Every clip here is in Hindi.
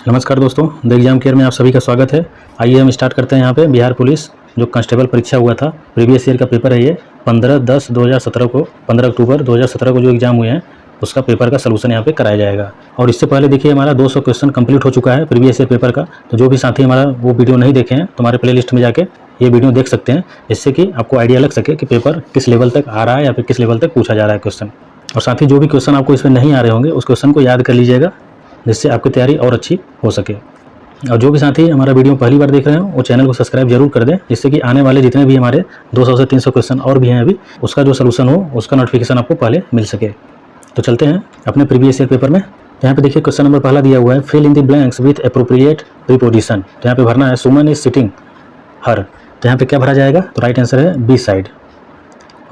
नमस्कार दोस्तों, द एग्जाम केयर में आप सभी का स्वागत है। आइए हम स्टार्ट करते हैं। यहाँ पे बिहार पुलिस जो कांस्टेबल परीक्षा हुआ था, प्रीवियस ईयर का पेपर है ये। 15/10/2017 को 15 अक्टूबर 2017 को जो एग्जाम हुए हैं उसका पेपर का सलूशन यहाँ पे कराया जाएगा। और इससे पहले देखिए हमारा 200 क्वेश्चन कंप्लीट हो चुका है प्रीवियस ईयर पेपर का। तो जो भी साथी हमारा वो वीडियो नहीं देखे हैं तो हमारे प्ले लिस्ट में जाके ये वीडियो देख सकते हैं, जिससे कि आपको आइडिया लग सके कि पेपर किस लेवल तक आ रहा है या फिर किस लेवल तक पूछा जा रहा है क्वेश्चन। और साथ ही जो भी क्वेश्चन आपको इसमें नहीं आ रहे होंगे उस क्वेश्चन को याद कर लीजिएगा, जिससे आपकी तैयारी और अच्छी हो सके। और जो भी साथी हमारा वीडियो पहली बार देख रहे हो वो चैनल को सब्सक्राइब जरूर कर दें, जिससे कि आने वाले जितने भी हमारे 200 से 300 क्वेश्चन और भी हैं अभी, उसका जो सलूशन हो उसका नोटिफिकेशन आपको पहले मिल सके। तो चलते हैं अपने प्रीवियस ईयर पेपर में। यहाँ पे देखिए क्वेश्चन नंबर पहला दिया हुआ है, fill in the blanks with appropriate preposition. तो यहाँ पे भरना है सुमन इज सिटिंग हर। तो यहाँ पे क्या भरा जाएगा? तो राइट आंसर है beside.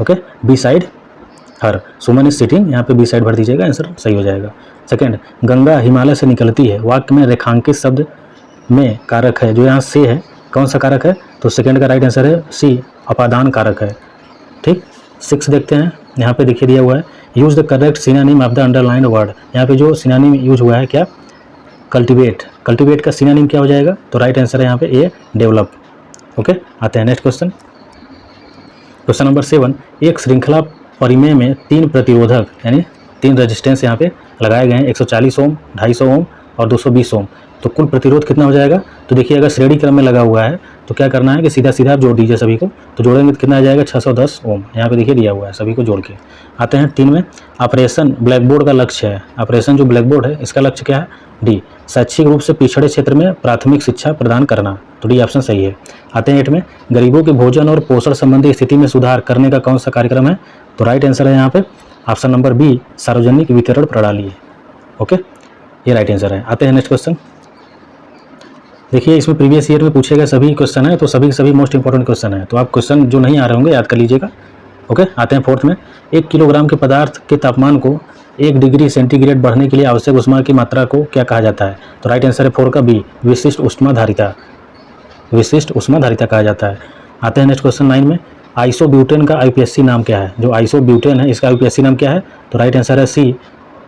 Okay, beside her, Suman is sitting, यहाँ पे बी साइड भर दीजिएगा, आंसर सही हो जाएगा। सेकंड, गंगा हिमालय से निकलती है। वाक्य में रेखांकित शब्द में कारक है, जो यहाँ से है, कौन सा कारक है? तो सेकंड का राइट आंसर है सी, अपादान कारक है। ठीक, 6 देखते हैं। यहाँ पे देखिए दिया हुआ है, use the correct synonym of the underlined word. यहाँ पे जो सिनोनिम यूज हुआ है क्या? कल्टिवेट। कल्टिवेट का सिनोनिम क्या हो जाएगा? तो राइट आंसर है यहाँ पे ए, डेवलप। ओके, आते हैं नेक्स्ट क्वेश्चन। क्वेश्चन नंबर 7, एक श्रृंखला परिमेय में 3 प्रतिरोधक यानी 3 रेजिस्टेंस यहाँ पे लगाए गए हैं, 140 ओम, 250 ओम और 220 ओम। तो कुल प्रतिरोध कितना हो जाएगा? तो देखिए अगर श्रेणी क्रम में लगा हुआ है तो क्या करना है कि सीधा सीधा आप जोड़ दीजिए सभी को। तो जोड़ेंगे तो कितना आ जाएगा? 610 ओम। यहाँ पे देखिए दिया हुआ है, सभी को जोड़ के। आते हैं 3 में, ऑपरेशन ब्लैक बोर्ड का लक्ष्य है। ऑपरेशन जो ब्लैक बोर्ड है इसका लक्ष्य क्या है? डी, शैक्षिक रूप से पिछड़े क्षेत्र में प्राथमिक शिक्षा प्रदान करना। तो डी ऑप्शन सही है। आते हैं 8 में, गरीबों के भोजन और पोषण संबंधी स्थिति में सुधार करने का कौन सा कार्यक्रम है? तो राइट आंसर है यहाँ पे ऑप्शन नंबर बी, सार्वजनिक वितरण प्रणाली। ओके, ये राइट आंसर है। आते हैं नेक्स्ट क्वेश्चन। देखिए इसमें प्रीवियस ईयर में पूछे गए सभी क्वेश्चन है, तो सभी मोस्ट इंपॉर्टेंट क्वेश्चन है, तो आप क्वेश्चन जो नहीं आ रहे होंगे याद कर लीजिएगा। ओके, आते हैं 4th में, 1 किलोग्राम के पदार्थ के तापमान को 1 डिग्री सेंटीग्रेड बढ़ने के लिए आवश्यक ऊष्मा की मात्रा को क्या कहा जाता है? तो राइट आंसर है 4 का बी, विशिष्ट ऊष्माधारिता। विशिष्ट ऊष्माधारिता कहा जाता है। आते हैं नेक्स्ट क्वेश्चन 9 में, आइसोब्यूटेन का आईपीएससी नाम क्या है? जो आइसोब्यूटेन है इसका आईपीएससी नाम क्या है? तो राइट आंसर है सी,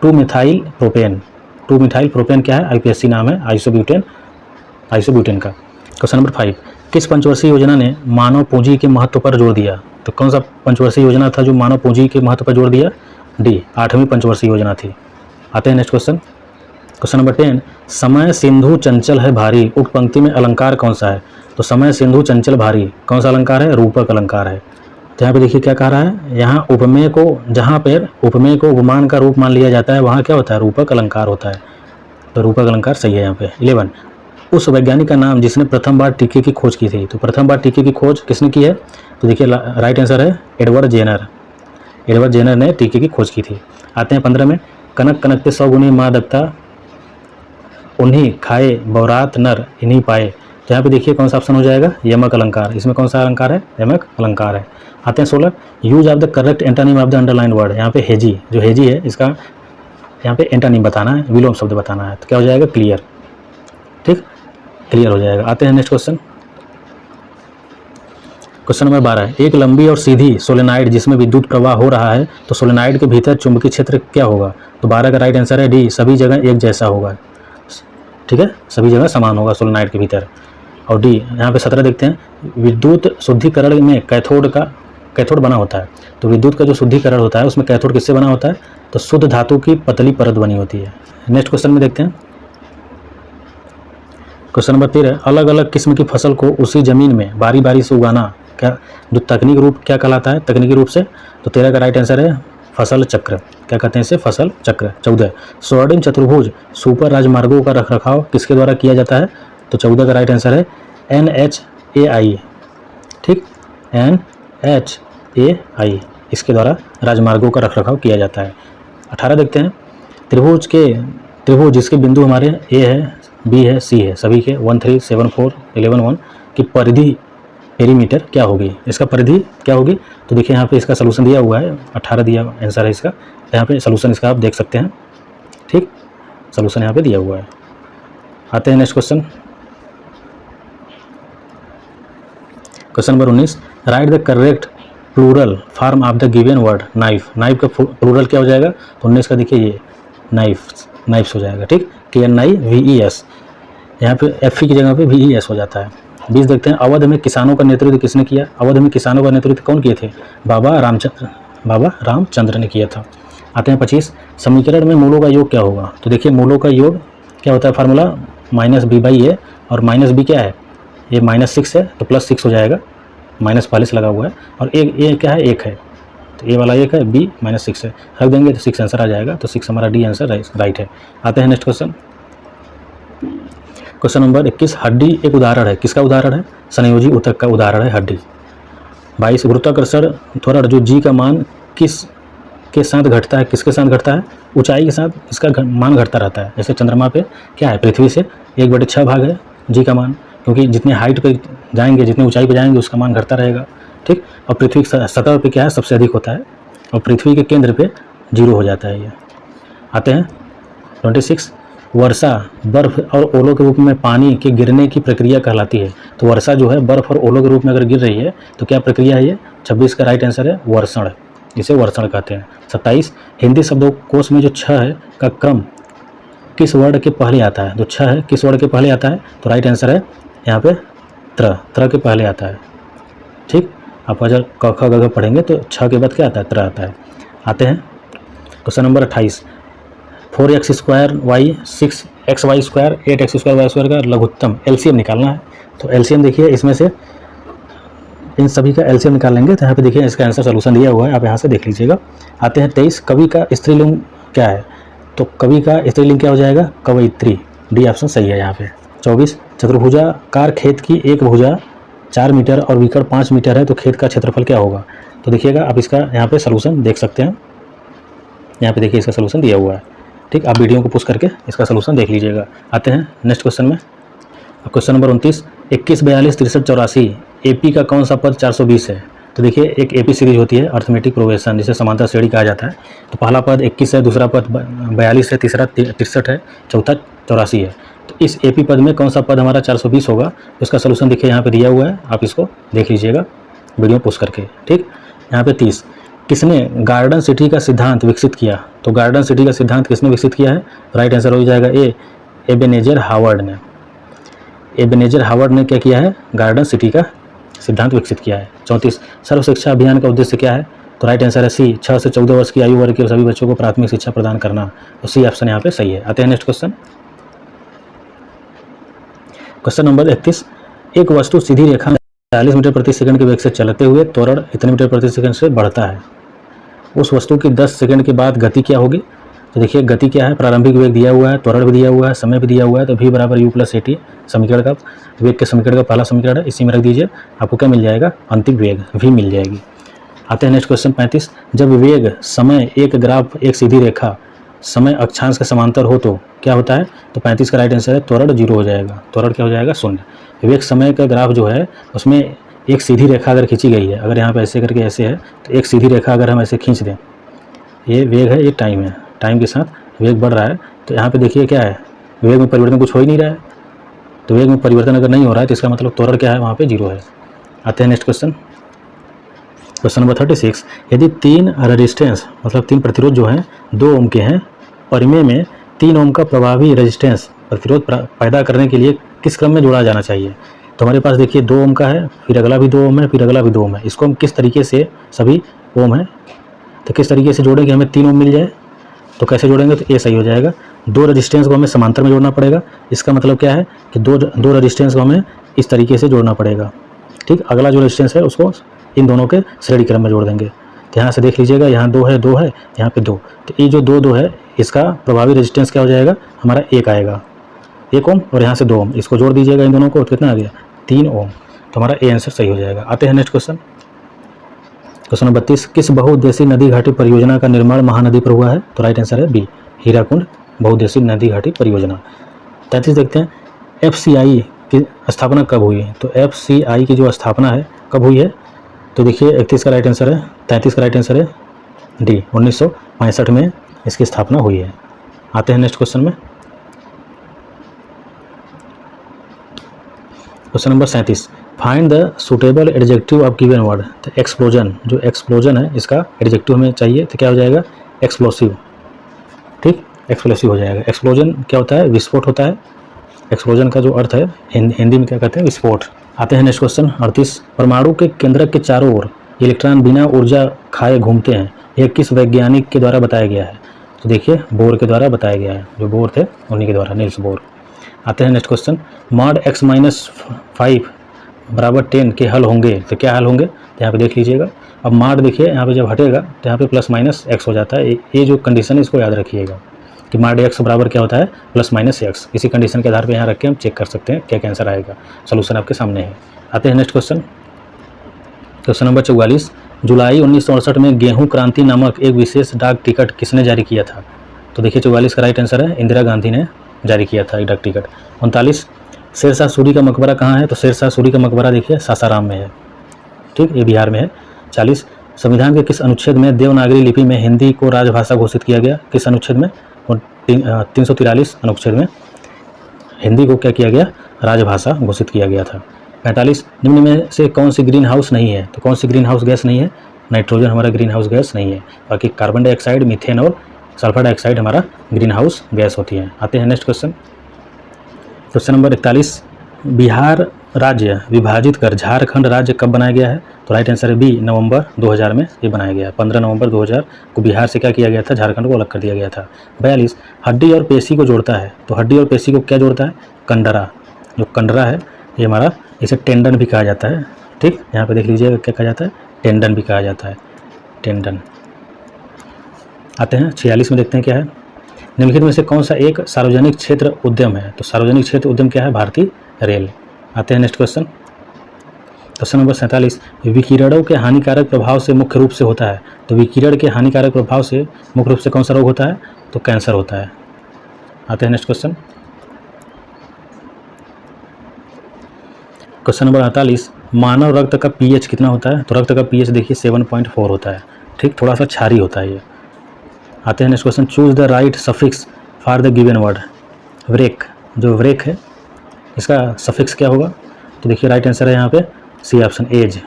2-मिथाइल प्रोपेन। 2-मिथाइल प्रोपेन क्या है? आईपीएससी नाम है आइसोब्यूटेन का। क्वेश्चन नंबर 5, किस पंचवर्षीय योजना ने मानव पूंजी के महत्व पर जोर दिया? तो कौन सा पंचवर्षीय योजना था जो मानव पूंजी के महत्व पर जोर दिया? डी, 8वीं पंचवर्षीय योजना थी। आते हैं नेक्स्ट क्वेश्चन। क्वेश्चन नंबर 10, समय सिंधु चंचल है भारी, उक्त पंक्ति में अलंकार कौन सा है? तो समय सिंधु चंचल भारी कौन सा अलंकार है? रूपक अलंकार है। तो यहाँ पे देखिए क्या कह रहा है, यहाँ उपमेय को, जहाँ पर उपमेय को उपमान का रूप मान लिया जाता है वहाँ क्या होता है? रूपक अलंकार होता है। तो रूपक अलंकार सही है यहाँ पे। 11, उस वैज्ञानिक का नाम जिसने प्रथम बार टीके की खोज की थी। तो प्रथम बार टीके की खोज किसने की है? तो देखिए राइट आंसर है एडवर्ड जेनर। एडवर्ड जेनर ने टीके की खोज की थी। आते हैं 15 में, कनक कनकते 100 गुनी मादकता, उन्हीं खाए बौरात नर इन्हीं पाए। तो यहाँ पे देखिए कौन सा ऑप्शन हो जाएगा? यमक अलंकार। इसमें कौन सा अलंकार है? यमक अलंकार है। आते हैं 16, use of the correct antonym of the underline word. यहाँ पे हेजी, जो हेजी है इसका यहाँ पे एंटोनिम बताना है, विलोम शब्द बताना है। तो क्या हो जाएगा? क्लियर। ठीक, क्लियर हो जाएगा। आते हैं नेक्स्ट क्वेश्चन। क्वेश्चन नंबर 12, एक लंबी और सीधी सोलेनाइड जिसमें विद्युत प्रवाह हो रहा है, तो सोलेनाइड के भीतर चुंबकीय क्षेत्र क्या होगा? तो 12 का राइट आंसर है डी, सभी जगह एक जैसा होगा। ठीक है, सभी जगह समान होगा सोलेनाइड के भीतर। और डी, यहाँ पे 17 देखते हैं, विद्युत शुद्धिकरण में कैथोड बना होता है। तो विद्युत का जो शुद्धिकरण होता है उसमें कैथोड किससे बना होता है? तो शुद्ध धातु की पतली परत बनी होती है। नेक्स्ट क्वेश्चन में देखते हैं। क्वेश्चन नंबर 13, अलग अलग किस्म की फसल को उसी जमीन में बारी बारी से उगाना क्या, जो तकनीक रूप क्या कहलाता है तकनीकी रूप से? तो 13 का राइट आंसर है फसल चक्र। क्या कहते हैं इसे? फसल चक्र। 14, स्वर्णिम चतुर्भुज सुपर राजमार्गों का रखरखाव किसके द्वारा किया जाता है? तो 14 का राइट आंसर है NHAI। ठीक, NHAI, इसके द्वारा राजमार्गों का रखरखाव किया जाता है। 18 देखते हैं, त्रिभुज जिसके बिंदु हमारे ए है, बी है, सी है, सभी के 1 3 7 4 11 1 की परिधि पेरीमीटर क्या होगी? इसका परिधि क्या होगी? तो देखिए यहाँ पे इसका सलूशन दिया हुआ है, 18 दिया आंसर है इसका। यहाँ पे सलूशन इसका आप देख सकते हैं। ठीक, सलूशन यहाँ पे दिया हुआ है। आते हैं next question. Question number 19, write the correct plural form of the given word knife. Knife का प्लूरल क्या हो जाएगा? तो 19 का देखिए ये नाइफ्स हो जाएगा। ठीक, KNIVES। यहाँ पे एफ की जगह पे VES हो जाता है। 20 देखते हैं, अवध में किसानों का नेतृत्व किसने किया? अवध में किसानों का नेतृत्व कौन किए थे? बाबा रामचंद्र ने किया था। आते हैं 25, समीकरण में मूलों का योग क्या होगा? तो देखिए मूलों का योग क्या होता है, फार्मूला -b/a, और -b क्या है, ये -6 है तो +6 हो जाएगा, -40 लगा हुआ है, और ए क्या है, 1 है, तो ए वाला 1 है, b -6 है, रख देंगे तो 6 आंसर आ जाएगा। तो 6 हमारा डी आंसर राइट है। आते हैं नेक्स्ट क्वेश्चन। क्वेश्चन नंबर 21, हड्डी एक उदाहरण है, किसका उदाहरण है? संयोजी ऊतक का उदाहरण है हड्डी। 22, गुरुत्वाकर्षण त्वरण जो g का मान किस के साथ घटता है, किसके साथ घटता है? ऊंचाई के साथ इसका मान घटता रहता है। जैसे चंद्रमा पे क्या है, पृथ्वी से 1/6 भाग है g का मान, क्योंकि जितने हाइट पे जाएंगे, जितनी ऊंचाई पे जाएंगे, उसका मान घटता रहेगा, ठीक। और पृथ्वी की सतह पे क्या है, सबसे अधिक होता है, और पृथ्वी के केंद्र पे 0 हो जाता है ये। आते हैं 26, वर्षा बर्फ और ओलों के रूप में पानी के गिरने की प्रक्रिया कहलाती है। तो वर्षा जो है बर्फ और ओलों के रूप में अगर गिर रही है तो क्या प्रक्रिया है ये? 26 का राइट आंसर है वर्षण, इसे वर्षण कहते हैं। 27, हिंदी शब्दकोश में जो छ है का क्रम किस वर्ण के पहले आता है? जो छ है किस वर्ण के पहले आता है? तो राइट आंसर है यहाँ पे त्र के पहले आता है, ठीक। आप अगर क ख ग घ पढ़ेंगे तो छ के बाद क्या आता है, त्र आता है। आते हैं question number 28, 4x² y 6xy² 8x² y² का लघुत्तम LCM निकालना है। तो LCM देखिए, इसमें से इन सभी का LCM निकाल लेंगे। तो यहाँ पे देखिए इसका आंसर सोल्यूशन दिया हुआ है, आप यहाँ से देख लीजिएगा। आते हैं 23, कवि का स्त्रीलिंग क्या है? तो कवि का स्त्रीलिंग क्या हो जाएगा? कवयित्री, डी ऑप्शन सही है यहाँ पे। 24, चतुर्भुजाकार खेत की एक भुजा 4 मीटर और विकर्ण 5 मीटर है, तो खेत का क्षेत्रफल क्या होगा? तो देखिएगा आप इसका यहाँ पे सोल्यूशन देख सकते हैं, यहाँ पे देखिए इसका सोल्यूशन दिया हुआ है, ठीक। आप वीडियो को पुश करके इसका सोल्यूशन देख लीजिएगा। आते हैं नेक्स्ट क्वेश्चन में। क्वेश्चन नंबर 29, 21, 42, 63, 84 AP का कौन सा पद 420 है? तो देखिए एक AP सीरीज होती है अर्थमेटिक प्रोग्रेशन, जिसे समांतर श्रेणी कहा जाता है। तो पहला पद 21 है, दूसरा पद 42 है, तीसरा 63 है, चौथा 84 है। तो इस AP पद में कौन सा पद हमारा 420 होगा? उसका सोल्यूशन देखिए यहाँ पे दिया हुआ है, आप इसको देख लीजिएगा वीडियो पुश करके, ठीक। यहाँ पे 30, किसने गार्डन सिटी का सिद्धांत विकसित किया? तो गार्डन सिटी का सिद्धांत किसने विकसित किया है? राइट आंसर हो जाएगा ए, एबेनेजर हावर्ड ने। एबेनेजर हावर्ड ने क्या किया है? गार्डन सिटी का सिद्धांत विकसित किया है। 34, सर्व शिक्षा अभियान का उद्देश्य क्या है? तो राइट आंसर है सी, 6 से 14 वर्ष की आयु वर्ग के सभी बच्चों को प्राथमिक शिक्षा प्रदान करना। तो सी ऑप्शन यहाँ पे सही है। आते हैं नेक्स्ट क्वेश्चन। क्वेश्चन नंबर 31, एक वस्तु सीधी रेखा में 40 मीटर प्रति सेकंड के वेग से चलते हुए त्वरण इतने मीटर प्रति सेकंड से बढ़ता है, उस वस्तु की 10 सेकंड के बाद गति क्या होगी? तो देखिए गति क्या है, प्रारंभिक वेग दिया हुआ है, त्वरण भी दिया हुआ है, समय भी दिया हुआ है। तो v = u+at समीकरण का, वेग के समीकरण का पहला समीकरण है, इसी में रख दीजिए, आपको क्या मिल जाएगा? अंतिम वेग v मिल जाएगी। आते हैं नेक्स्ट क्वेश्चन 35, जब वेग समय एक ग्राफ एक सीधी रेखा समय अक्षांश के समांतर हो तो क्या होता है? तो 35 का राइट आंसर है त्वरण 0 हो जाएगा, त्वरण क्या हो जाएगा? 0। वेग समय का ग्राफ जो है उसमें एक सीधी रेखा अगर खींची गई है, अगर यहाँ पे ऐसे करके ऐसे है, तो एक सीधी रेखा अगर हम ऐसे खींच दें, ये वेग है, ये टाइम है, टाइम के साथ वेग बढ़ रहा है। तो यहाँ पे देखिए क्या है, वेग में परिवर्तन कुछ हो ही नहीं रहा है। तो वेग में परिवर्तन अगर नहीं हो रहा है तो इसका मतलब त्वरण क्या है? वहाँ पे 0 है। आते हैं नेक्स्ट क्वेश्चन। क्वेश्चन नंबर 36, यदि 3 रेजिस्टेंस मतलब 3 प्रतिरोध जो हैं 2 ओम के हैं, परिमेय में 3 ओम का प्रभावी रेजिस्टेंस प्रतिरोध पैदा करने के लिए किस क्रम में जोड़ा जाना चाहिए? तो हमारे पास देखिए 2 ओम का है, फिर अगला भी 2 ओम है, फिर अगला भी 2 ओम है। इसको हम किस तरीके से, सभी ओम है, तो किस तरीके से जोड़ेंगे हमें 3 ओम मिल जाए? तो कैसे जोड़ेंगे? तो ये सही हो जाएगा, 2 रेजिस्टेंस को हमें समांतर में जोड़ना पड़ेगा। इसका मतलब क्या है कि दो रेजिस्टेंस को हमें इस तरीके से जोड़ना पड़ेगा, ठीक। अगला जो रेजिस्टेंस है उसको इन दोनों के श्रेणी क्रम में जोड़ देंगे। तो यहाँ से देख लीजिएगा, यहाँ 2 है, 2 है, यहाँ पे 2, तो ये जो 2 है इसका प्रभावी रेजिस्टेंस क्या हो जाएगा? हमारा 1 आएगा, 1 ओम, और यहाँ से 2 ओम, इसको जोड़ दीजिएगा इन दोनों को, कितना आ गया? 3 ओम। तो हमारा ए आंसर सही हो जाएगा। आते हैं नेक्स्ट क्वेश्चन। क्वेश्चन नंबर 32, किस बहुउद्देशीय नदी घाटी परियोजना का निर्माण महानदी पर हुआ है? तो राइट आंसर है बी, हीराकुंड बहुउद्देशीय नदी घाटी परियोजना। 33 देखते हैं, FCI की स्थापना कब हुई है? तो FCI की जो स्थापना है कब हुई है? तो देखिए 31 का राइट आंसर है, 33 का राइट आंसर है डी, 1965 में इसकी स्थापना हुई है। आते हैं नेक्स्ट क्वेश्चन में। Question number 37, find the suitable adjective of given word. तो एक्सप्लोजन, जो एक्सप्लोजन है इसका एडजेक्टिव हमें चाहिए, तो क्या हो जाएगा? एक्सप्लोसिव, ठीक, एक्सप्लोसिव हो जाएगा। एक्सप्लोजन क्या होता है? विस्फोट होता है, एक्सप्लोजन का जो अर्थ है हिंदी में क्या कहते हैं, विस्फोट। आते हैं नेक्स्ट क्वेश्चन 38। परमाणु के केंद्रक के चारों ओर इलेक्ट्रॉन बिना ऊर्जा खाए घूमते हैं, यह किस वैज्ञानिक के द्वारा बताया गया है? तो देखिए बोर के द्वारा बताया गया है, जो बोर थे उन्हीं के द्वारा, नील्स बोर। आते हैं नेक्स्ट क्वेश्चन, मॉड x-5 बराबर 10 के हल होंगे तो क्या हल होंगे? तो यहाँ पे देख लीजिएगा। अब मॉड देखिए यहाँ पे जब हटेगा तो यहाँ पे प्लस माइनस एक्स हो जाता है। ये जो कंडीशन है इसको याद रखिएगा कि मॉड एक्स बराबर क्या होता है, प्लस माइनस एक्स। इसी कंडीशन के आधार पर यहाँ रख के हम चेक कर सकते हैं क्या क्या आंसर आएगा। सोल्यूशन आपके सामने है। आते हैं नेक्स्ट क्वेश्चन, क्वेश्चन नंबर 44। जुलाई 1968 में गेहूं क्रांति नामक एक विशेष डाक टिकट किसने जारी किया था? तो देखिए 44 का राइट आंसर है इंदिरा गांधी ने जारी किया था ये डाक टिकट। 39। शेरशाह सूरी का मकबरा कहाँ है? तो शेरशाह सूरी का मकबरा देखिए सासाराम में है, ठीक, ये बिहार में है। 40। संविधान के किस अनुच्छेद में देवनागरी लिपि में हिंदी को राजभाषा घोषित किया गया? किस अनुच्छेद में? 343 अनुच्छेद में हिंदी को क्या किया गया, राजभाषा घोषित किया गया था। 45। निम्न में से कौन सी ग्रीन हाउस नहीं है? तो कौन सी ग्रीन हाउस गैस नहीं है? नाइट्रोजन हमारा ग्रीन हाउस गैस नहीं है, बाकी कार्बन डाइऑक्साइड, मीथेन और सल्फर डाइऑक्साइड हमारा ग्रीन हाउस गैस होती है। आते हैं next question, question number 41। Bihar राज्य विभाजित कर झारखंड राज्य कब बनाया गया है? तो राइट आंसर है बी, नवंबर 2000 में ये बनाया गया है। 15 नवंबर 2000 को बिहार से क्या किया गया था, झारखंड को अलग कर दिया गया था। 42। हड्डी और पेशी को जोड़ता है, तो हड्डी और पेशी को क्या जोड़ता है? कंडरा। जो कंडरा है ये हमारा, इसे टेंडन भी कहा जाता है, ठीक, यहाँ पे देख लीजिएगा क्या कहा जाता है, टेंडन भी कहा जाता है, टेंडन। आते हैं 46 में, देखते हैं क्या है। निम्नलिखित में से कौन सा एक सार्वजनिक क्षेत्र उद्यम है? तो सार्वजनिक क्षेत्र उद्यम क्या है? भारतीय रेल। आते हैं नेक्स्ट क्वेश्चन, क्वेश्चन नंबर 47। विकिरणों के हानिकारक प्रभाव से मुख्य रूप से होता है, तो विकिरण के हानिकारक प्रभाव से मुख्य रूप से कौन सा रोग होता है? तो कैंसर होता है। आते हैं नेक्स्ट क्वेश्चन, क्वेश्चन नंबर 48। मानव रक्त का पीएच कितना होता है? तो रक्त का पीएच देखिए 7.4 होता है, ठीक, थोड़ा सा क्षारीय होता है ये। आते हैं next question, choose the right suffix for the given word. Wreck, जो व्रेक है इसका सफिक्स क्या होगा? तो देखिए राइट आंसर है यहाँ पे सी ऑप्शन, एज।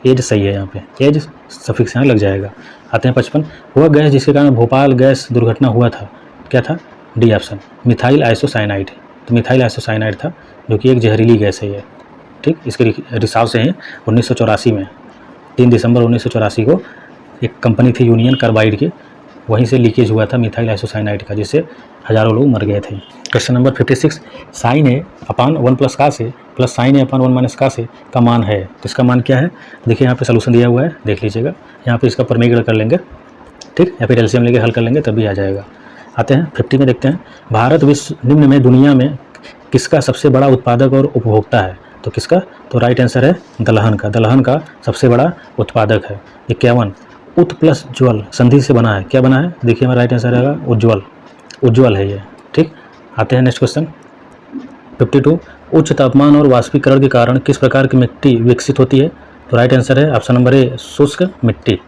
एज सही है, यहाँ पे एज सफिक्स यहाँ लग जाएगा। आते हैं 55। वह गैस जिसके कारण भोपाल गैस दुर्घटना हुआ था क्या था? D option, methyl isocyanide. तो मिथाइल आइसोसाइनाइड था, जो कि एक जहरीली गैस है ये, ठीक। इसके रिसाव से हैं 1984 में, 3 दिसंबर 1984 को एक कंपनी थी यूनियन कार्बाइड की, वहीं से लीकेज हुआ था मिथाइल आइसोसाइनाइड का, जिससे हज़ारों लोग मर गए थे। Question number 56। साइन ए अपान 1 प्लस का से प्लस साइन ए अपान 1 माइनस का से का मान है, तो इसका मान क्या है? देखिए यहाँ पे सोल्यूशन दिया हुआ है, देख लीजिएगा। यहाँ पे इसका परमेगढ़ कर लेंगे, ठीक, या फिर एलसीएम लेके हल कर लेंगे तभी आ जाएगा। आते हैं 50 में, देखते हैं। भारत विश्व निम्न में दुनिया में किसका सबसे बड़ा उत्पादक और उपभोक्ता है? तो किसका? तो राइट आंसर है दलहन का। दलहन का सबसे बड़ा उत्पादक है। 51। उत प्लस ज्वल संधि से बना है, क्या बना है? देखिए हमारा राइट आंसर रहेगा उज्ज्वल, उज्ज्वल है ये, ठीक। आते हैं नेक्स्ट क्वेश्चन 52। उच्च तापमान और वाष्पीकरण के कारण किस प्रकार की मिट्टी विकसित होती है? तो राइट आंसर है ऑप्शन नंबर ए, शुष्क मिट्टी।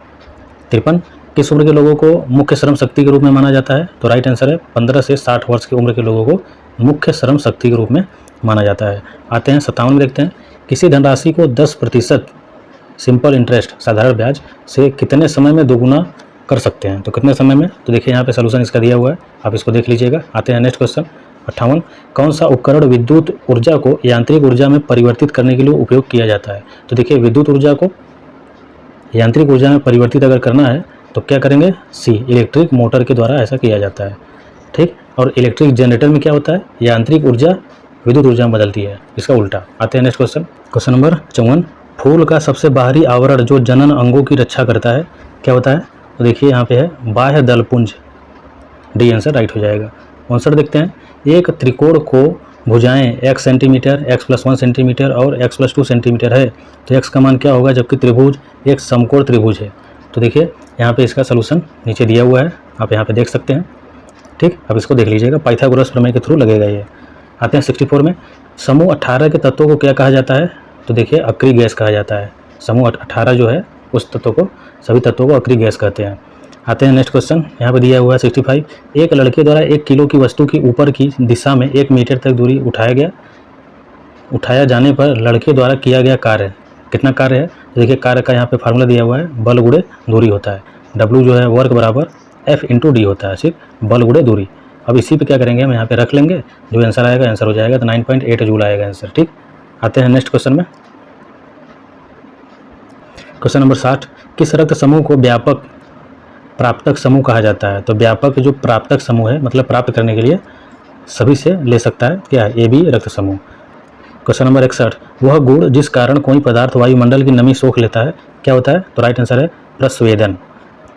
53। किस उम्र के लोगों को मुख्य श्रम शक्ति के रूप में माना जाता है? तो राइट आंसर है 15 से 60 वर्ष की उम्र के लोगों को मुख्य श्रम शक्ति के रूप में माना जाता है। आते हैं 57 में, देखते हैं। किसी धनराशि को 10% सिंपल इंटरेस्ट साधारण ब्याज से कितने समय में दोगुना कर सकते हैं? तो कितने समय में? तो देखिए यहाँ पे सोल्यूशन इसका दिया हुआ है, आप इसको देख लीजिएगा। आते हैं नेक्स्ट क्वेश्चन 58। कौन सा उपकरण विद्युत ऊर्जा को यांत्रिक ऊर्जा में परिवर्तित करने के लिए उपयोग किया जाता है? तो देखिए विद्युत ऊर्जा को यांत्रिक ऊर्जा में परिवर्तित अगर करना है तो क्या करेंगे? सी, इलेक्ट्रिक मोटर के द्वारा ऐसा किया जाता है, ठीक। और इलेक्ट्रिक जनरेटर में क्या होता है? यांत्रिक ऊर्जा विद्युत ऊर्जा में बदलती है, इसका उल्टा। आते हैं नेक्स्ट क्वेश्चन, क्वेश्चन नंबर 54। फूल का सबसे बाहरी आवरण जो जनन अंगों की रक्षा करता है क्या होता है? तो देखिए यहाँ पे है बाह्य दलपुंज, डी आंसर राइट हो जाएगा। 59 देखते हैं। एक त्रिकोण को भुजाएं x सेंटीमीटर, x + 1 सेंटीमीटर और x + 2 सेंटीमीटर है, तो x का मान क्या होगा जबकि त्रिभुज एक समकोण त्रिभुज है? तो देखिए यहाँ पे इसका सलूशन नीचे दिया हुआ है, आप यहाँ पे देख सकते हैं, ठीक। अब इसको देख लीजिएगा, पाइथागोरस प्रमेय के थ्रू लगेगा ये। आते हैं 64 में। समूह 18 के तत्वों को क्या कहा जाता है? तो देखिए अक्रिय गैस कहा जाता है। समूह 18 जो है उस तत्व को, सभी तत्वों को अक्रिय गैस कहते हैं। आते हैं नेक्स्ट क्वेश्चन, यहाँ पे दिया हुआ है 65। एक लड़के द्वारा 1 किलो की वस्तु की ऊपर की दिशा में 1 मीटर तक दूरी उठाया जाने पर लड़के द्वारा किया गया कार्य कितना कार्य है? तो देखिए कार्य का यहाँ पे फार्मूला दिया हुआ है, बल गुणे दूरी होता है। W जो है वर्क बराबर F × D होता है, सिर्फ बल गुणे दूरी। अब इसी पे क्या करेंगे, हम यहाँ पे रख लेंगे, जो आंसर आएगा आंसर हो जाएगा, तो 9.8 जूल आएगा आंसर। ठीक, आते हैं नेक्स्ट क्वेश्चन में। क्वेश्चन नंबर 60, किस रक्त समूह को व्यापक प्राप्तक समूह कहा जाता है? तो व्यापक जो प्राप्तक समूह है, मतलब प्राप्त करने के लिए सभी से ले सकता है, क्या है? ए बी रक्त समूह। क्वेश्चन नंबर 61, वह गुण जिस कारण कोई पदार्थ वायुमंडल की नमी सोख लेता है, क्या होता है? तो राइट आंसर है प्रस्वेदन,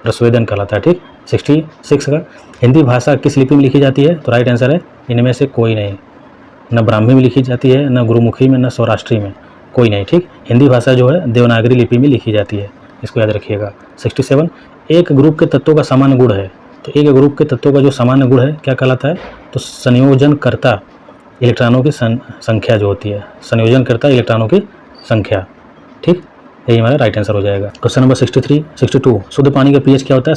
प्रस्वेदन कहलाता है। ठीक, 66 का, हिंदी भाषा किस लिपि में लिखी जाती है? तो राइट आंसर है इनमें से कोई नहीं, न ब्राह्मी में लिखी जाती है, न गुरुमुखी में, न सौराष्ट्री में, कोई नहीं। ठीक, हिंदी भाषा जो है देवनागरी लिपि में लिखी जाती है, इसको याद रखिएगा। 67, एक ग्रुप के तत्वों का सामान्य गुण है, तो एक ग्रुप के तत्वों का जो सामान्य गुण है क्या कहलाता है? तो संयोजनकर्ता इलेक्ट्रॉनों की संख्या जो होती है, संयोजनकर्ता इलेक्ट्रॉनों की संख्या। ठीक, यही हमारा राइट आंसर हो जाएगा। क्वेश्चन नंबर 62, शुद्ध पानी का पीएच क्या होता है?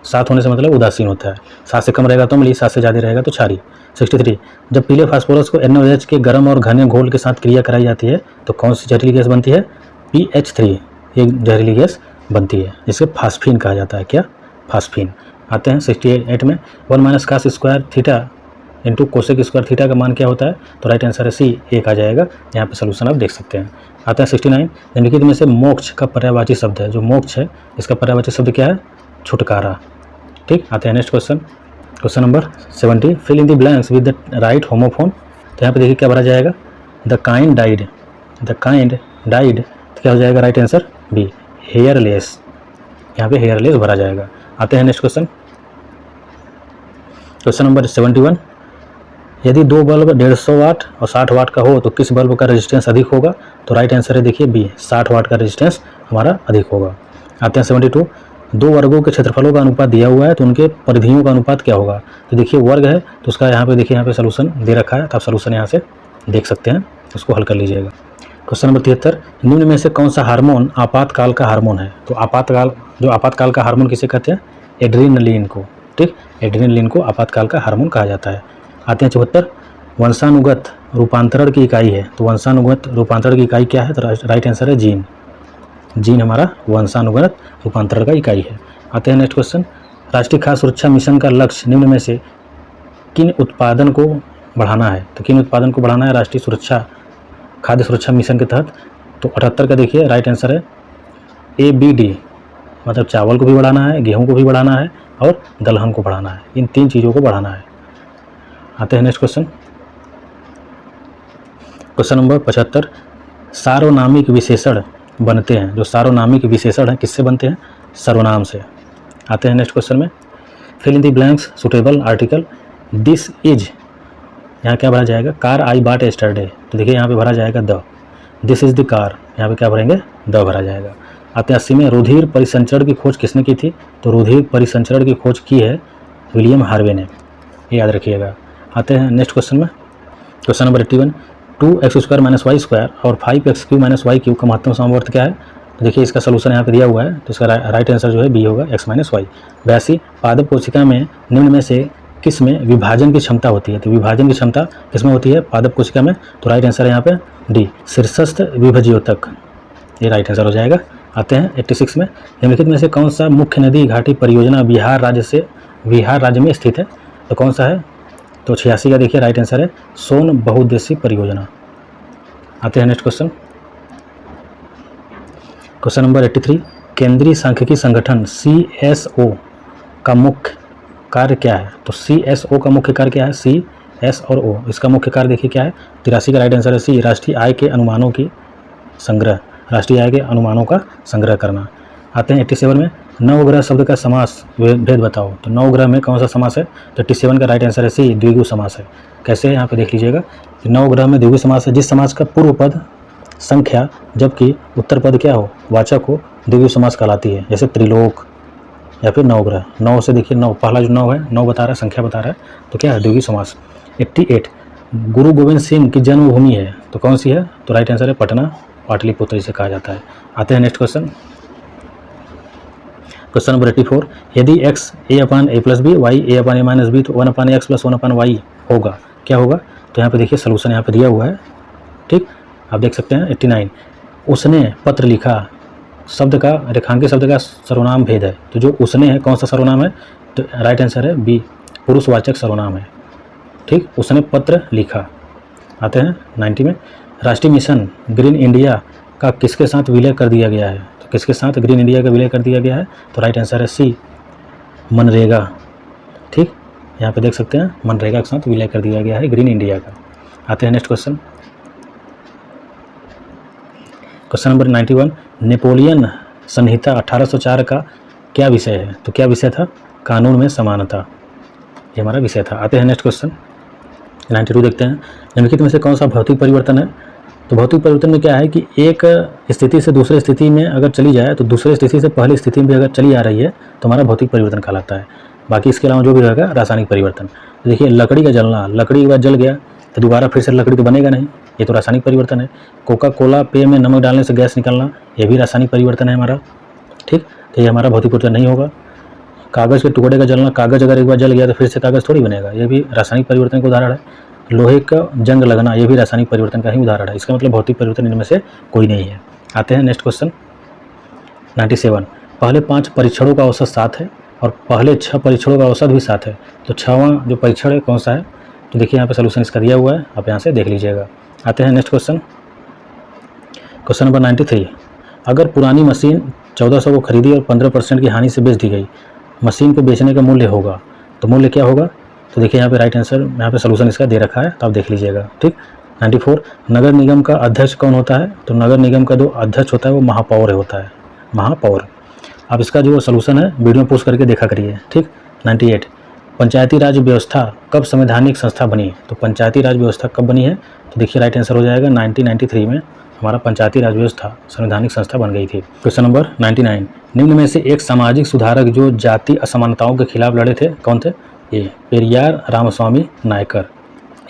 7 होने से मतलब उदासीन होता है, 7 से कम रहेगा तो अम्लीय, 7 से ज़्यादा रहेगा तो क्षारीय। 63, जब पीले फास्फोरस को NaOH के गर्म और घने घोल के साथ क्रिया कराई जाती है तो कौन सी जहरीली गैस बनती है? PH3 एक जहरीली गैस बनती है, जिसे फास्फीन कहा जाता है। क्या? फास्फीन। आते हैं 68 में, 1 - cos square theta into cosec square theta का मान क्या होता है? तो राइट आंसर है सी, 1 आ जाएगा। यहाँ पे सोल्यूशन आप देख सकते हैं। आता है 69, निम्नलिखित में से मोक्ष का पर्यायवाची शब्द है, जो मोक्ष है इसका पर्यायवाची शब्द क्या है? छुटकारा। ठीक, आते हैं next question. Question number 70, fill in the blanks with the right homophone. तो यहाँ पे देखिए क्या भरा जाएगा? The kind died, the kind died, तो क्या हो जाएगा? Right answer B, heirless. यहाँ पे हेयरलेस भरा जाएगा। आते हैं नेक्स्ट क्वेश्चन। क्वेश्चन नंबर 71, यदि दो बल्ब 150 वाट और 60 वाट का हो तो किस बल्ब का रेजिस्टेंस अधिक होगा? तो राइट आंसर है देखिए बी, 60 वाट का रेजिस्टेंस हमारा अधिक होगा। आते हैं 72, दो वर्गों के क्षेत्रफलों का अनुपात दिया हुआ है तो उनके परिधियों का अनुपात क्या होगा? तो देखिए वर्ग है तो उसका यहाँ पे देखिए, यहाँ पे सोल्यूशन दे रखा है, तो आप सोल्यूशन यहाँ से देख सकते हैं, उसको हल कर लीजिएगा। क्वेश्चन नंबर 73, निम्न में से कौन सा हार्मोन आपातकाल का हार्मोन है? तो आपातकाल का हार्मोन किसे कहते हैं? एड्रीनलिन को। ठीक, एड्रीनलिन को आपातकाल का हार्मोन कहा जाता है। आते हैं 74, वंशानुगत रूपांतरण की इकाई है, तो वंशानुगत रूपांतरण की इकाई क्या है? तो राइट आंसर है जीन। जीन हमारा वंशानुगत रूपांतरण का इकाई है। आते हैं नेक्स्ट क्वेश्चन, राष्ट्रीय खाद्य सुरक्षा मिशन का लक्ष्य निम्न में से किन उत्पादन को बढ़ाना है? तो किन उत्पादन को बढ़ाना है राष्ट्रीय खाद्य सुरक्षा मिशन के तहत? तो 78 का देखिए राइट आंसर है ABD, मतलब चावल को भी बढ़ाना है, गेहूँ को भी बढ़ाना है और दलहन को बढ़ाना है, इन 3 चीज़ों को बढ़ाना है। आते हैं नेक्स्ट क्वेश्चन। क्वेश्चन नंबर 75, सार्वनामिक विशेषण बनते हैं, जो सार्वनामिक विशेषण हैं किससे बनते हैं? सर्वनाम से। आते हैं नेक्स्ट क्वेश्चन में, fill in the blanks suitable article, this is, यहाँ क्या भरा जाएगा? कार आई बॉट यस्टरडे, तो देखिए यहाँ पे भरा जाएगा the, this is the car, यहाँ पे क्या भरेंगे? द भरा जाएगा। आते हैं 80 में, रुधिर परिसंचरण की खोज किसने की थी? तो रुधिर परिसंचरण की खोज की है विलियम हार्वे ने, ये याद रखिएगा। आते हैं नेक्स्ट क्वेश्चन में। क्वेश्चन नंबर 81, 2x² - y² और 5x³ - y³ का महत्तम समवर्त क्या है? तो देखिए इसका सोल्यूशन यहाँ पे दिया हुआ है, तो इसका राइट आंसर जो है बी होगा, x - y। 82, पादप कोशिका में निम्न में से किस में विभाजन की क्षमता होती है? तो विभाजन की क्षमता किस में होती है? पादप कोशिका में, तो राइट आंसर है यहाँ पे डी, शीर्षस्थ विभज्योतक, ये राइट आंसर हो जाएगा। आते हैं 86 में, निम्नलिखित में से कौन सा मुख्य नदी घाटी परियोजना बिहार राज्य में स्थित है? तो कौन सा है? तो 86 का देखिए राइट आंसर है सोन बहुउद्देशीय परियोजना। आते हैं नेक्स्ट क्वेश्चन। क्वेश्चन नंबर 83, केंद्रीय सांख्यिकी संगठन CSO का मुख्य कार्य क्या है? तो CSO का मुख्य कार्य क्या है? C, S और O, इसका मुख्य कार्य देखिए क्या है? 83 का राइट आंसर है सी, राष्ट्रीय आय के अनुमानों की संग्रह, राष्ट्रीय आय के अनुमानों का संग्रह करना। आते हैं 87 में, नवग्रह शब्द का समास भेद बताओ। तो नवग्रह में कौन सा समास है? तो 87 का राइट आंसर है सी, द्विगु समास है। कैसे है यहाँ पे देख लीजिएगा कि नवग्रह में द्विगु समास है, जिस समास का पूर्व पद संख्या जबकि उत्तर पद क्या हो? वाचक हो, द्विगु समास कहलाती है। जैसे त्रिलोक या फिर नवग्रह, 9 से देखिए 9, पहला जो 9 है, 9 बता रहा है, संख्या बता रहा है, तो क्या है? द्विगु समास। 88, गुरु गोविंद सिंह की जन्मभूमि है, तो कौन सी है? तो राइट आंसर है पटना, पाटलिपुत्र इसे कहा जाता है। आते हैं नेक्स्ट क्वेश्चन। क्वेश्चन नंबर 84, यदि x a/a+b y a/a-b तो 1/x + 1/y होगा, क्या होगा? तो यहाँ पे देखिए सोल्यूशन यहाँ पे दिया हुआ है। ठीक, आप देख सकते हैं 89, उसने पत्र लिखा शब्द का, रेखांकित शब्द का सर्वनाम भेद है, तो जो उसने है कौन सा सर्वनाम है? तो राइट आंसर है बी, पुरुषवाचक सर्वनाम है। ठीक, उसने पत्र लिखा। आते हैं 90 में, राष्ट्रीय मिशन ग्रीन इंडिया का किसके साथ विलय कर दिया गया है? तो किसके साथ ग्रीन इंडिया का विलय कर दिया गया है? तो राइट आंसर है सी, मनरेगा। ठीक, यहाँ पे देख सकते हैं मनरेगा के साथ विलय कर दिया गया है ग्रीन इंडिया का। आते हैं next question, question number 91, Napoleon संहिता 1804 का क्या विषय है? तो क्या विषय था? कानून में समानता, ये हमारा विषय था। आते हैं नेक्स्ट क्वेश्चन 92 देखते हैं, निम्नलिखित में से कौन सा भौतिक परिवर्तन है? तो भौतिक परिवर्तन में क्या है कि एक स्थिति से दूसरे स्थिति में अगर चली जाए तो दूसरे स्थिति से पहली स्थिति में भी अगर चली आ रही है तो हमारा भौतिक परिवर्तन कहलाता है। बाकी इसके अलावा जो भी रहेगा रासायनिक परिवर्तन। देखिए लकड़ी का जलना, लकड़ी एक बार जल गया तो दोबारा फिर से लकड़ी तो बनेगा नहीं, ये तो रासायनिक परिवर्तन है। कोका कोला पेय में नमक डालने से गैस निकलना, ये भी रासायनिक परिवर्तन है हमारा। ठीक, तो ये हमारा भौतिक परिवर्तन नहीं होगा। कागज़ के टुकड़े का जलना, कागज़ अगर एक बार जल गया तो फिर से कागज़ थोड़ी बनेगा, ये भी रासायनिक परिवर्तन का उदाहरण है। लोहे का जंग लगना, ये भी रासायनिक परिवर्तन का ही उदाहरण है। इसका मतलब भौतिक परिवर्तन इनमें से कोई नहीं है। आते हैं नेक्स्ट क्वेश्चन 97, पहले 5 परीक्षणों का औसत 7 है और पहले 6 परीक्षणों का औसत भी 7 है, तो 6वां जो परीक्षण है कौन सा है? तो देखिए यहाँ पे सोल्यूशन इसका दिया हुआ है, आप यहाँ से देख लीजिएगा। आते हैं नेक्स्ट क्वेश्चन, क्वेश्चन नंबर 93, अगर पुरानी मशीन 1400 को खरीदी और 15% की हानि से बेच दी गई, मशीन को बेचने का मूल्य होगा, तो मूल्य क्या होगा? तो देखिए यहाँ पे राइट आंसर, यहाँ पे सोल्यूशन इसका दे रखा है, तो आप देख लीजिएगा। ठीक, 94, नगर निगम का अध्यक्ष कौन होता है? तो नगर निगम का जो अध्यक्ष होता है वो महापौर होता है, महापौर। आप इसका जो सोल्यूशन है वीडियो पोस्ट करके देखा करिए। ठीक, 98, पंचायती राज व्यवस्था कब संवैधानिक संस्था बनी? तो पंचायती राज व्यवस्था कब बनी है? तो देखिए राइट आंसर हो जाएगा 1993 में हमारा पंचायती राज व्यवस्था संवैधानिक संस्था बन गई थी। क्वेश्चन नंबर 99, निम्न में से एक सामाजिक सुधारक जो जाति असमानताओं के खिलाफ लड़े थे कौन थे? ये पेरियार रामस्वामी नायकर,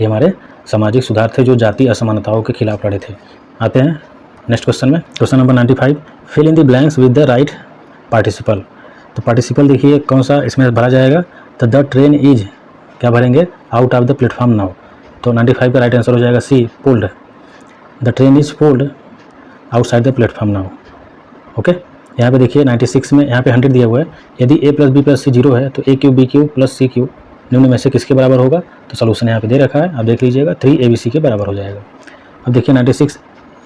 ये हमारे सामाजिक सुधार थे जो जाति असमानताओं के खिलाफ लड़े थे। आते हैं नेक्स्ट क्वेश्चन में, question number 95, fill in the blanks with the right participle. तो पार्टिसिपल देखिए कौन सा इसमें भरा जाएगा? तो द ट्रेन इज, क्या भरेंगे? Out of the platform now. तो 95 का राइट आंसर हो जाएगा C, pulled. The train is pulled outside the platform now. Okay, यहाँ पे देखिए 96 में यहाँ पे 100 दिया हुआ है। यदि a + b + c 0 है तो a³ b³ + c³ निम्न में से किसके बराबर होगा? तो सोल्यूशन यहाँ पे दे रखा है, आप देख लीजिएगा, 3abc के बराबर हो जाएगा। अब देखिए 96,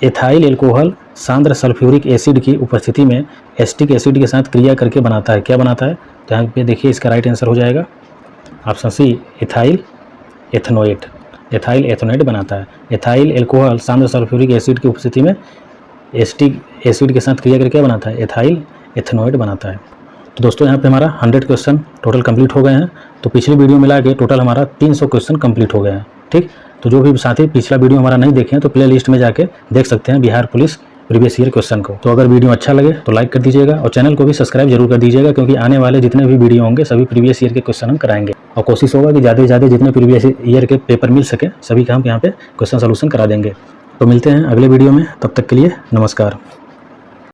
एथाइल एल्कोहल सांद्र सल्फ्यूरिक एसिड की उपस्थिति में एसिटिक एसिड के साथ क्रिया करके बनाता है, क्या बनाता है? तो यहाँ पे देखिए इसका राइट आंसर हो जाएगा ऑप्शन सी, एथाइल एथनोएट। एथाइल एथनोएट बनाता है। एथाइल एल्कोहल सांद्र सल्फ्यूरिक एसिड की उपस्थिति में एसिटिक एसिड के साथ क्रिया करके क्या बनाता है? एथाइल एथनोएट बनाता है। तो दोस्तों यहाँ पे हमारा 100 क्वेश्चन टोटल कंप्लीट हो गए हैं। तो पिछली वीडियो मिला के टोटल हमारा 300 क्वेश्चन कंप्लीट हो गए हैं। ठीक, तो जो भी साथी पिछला वीडियो हमारा नहीं देखे हैं तो प्ले लिस्ट में जाके देख सकते हैं Bihar police previous year question को। तो अगर वीडियो अच्छा लगे तो लाइक कर दीजिएगा और चैनल को भी सब्सक्राइब जरूर कर दीजिएगा, क्योंकि आने वाले जितने भी वीडियो होंगे सभी प्रीवियस ईयर के क्वेश्चन हम कराएंगे और कोशिश होगा कि ज़्यादा से ज़्यादा जितने प्रीवियस ईयर के पेपर मिल सके सभी का हम यहाँ पे क्वेश्चन सोल्यूशन करा देंगे। तो मिलते हैं अगले वीडियो में, तब तक के लिए नमस्कार।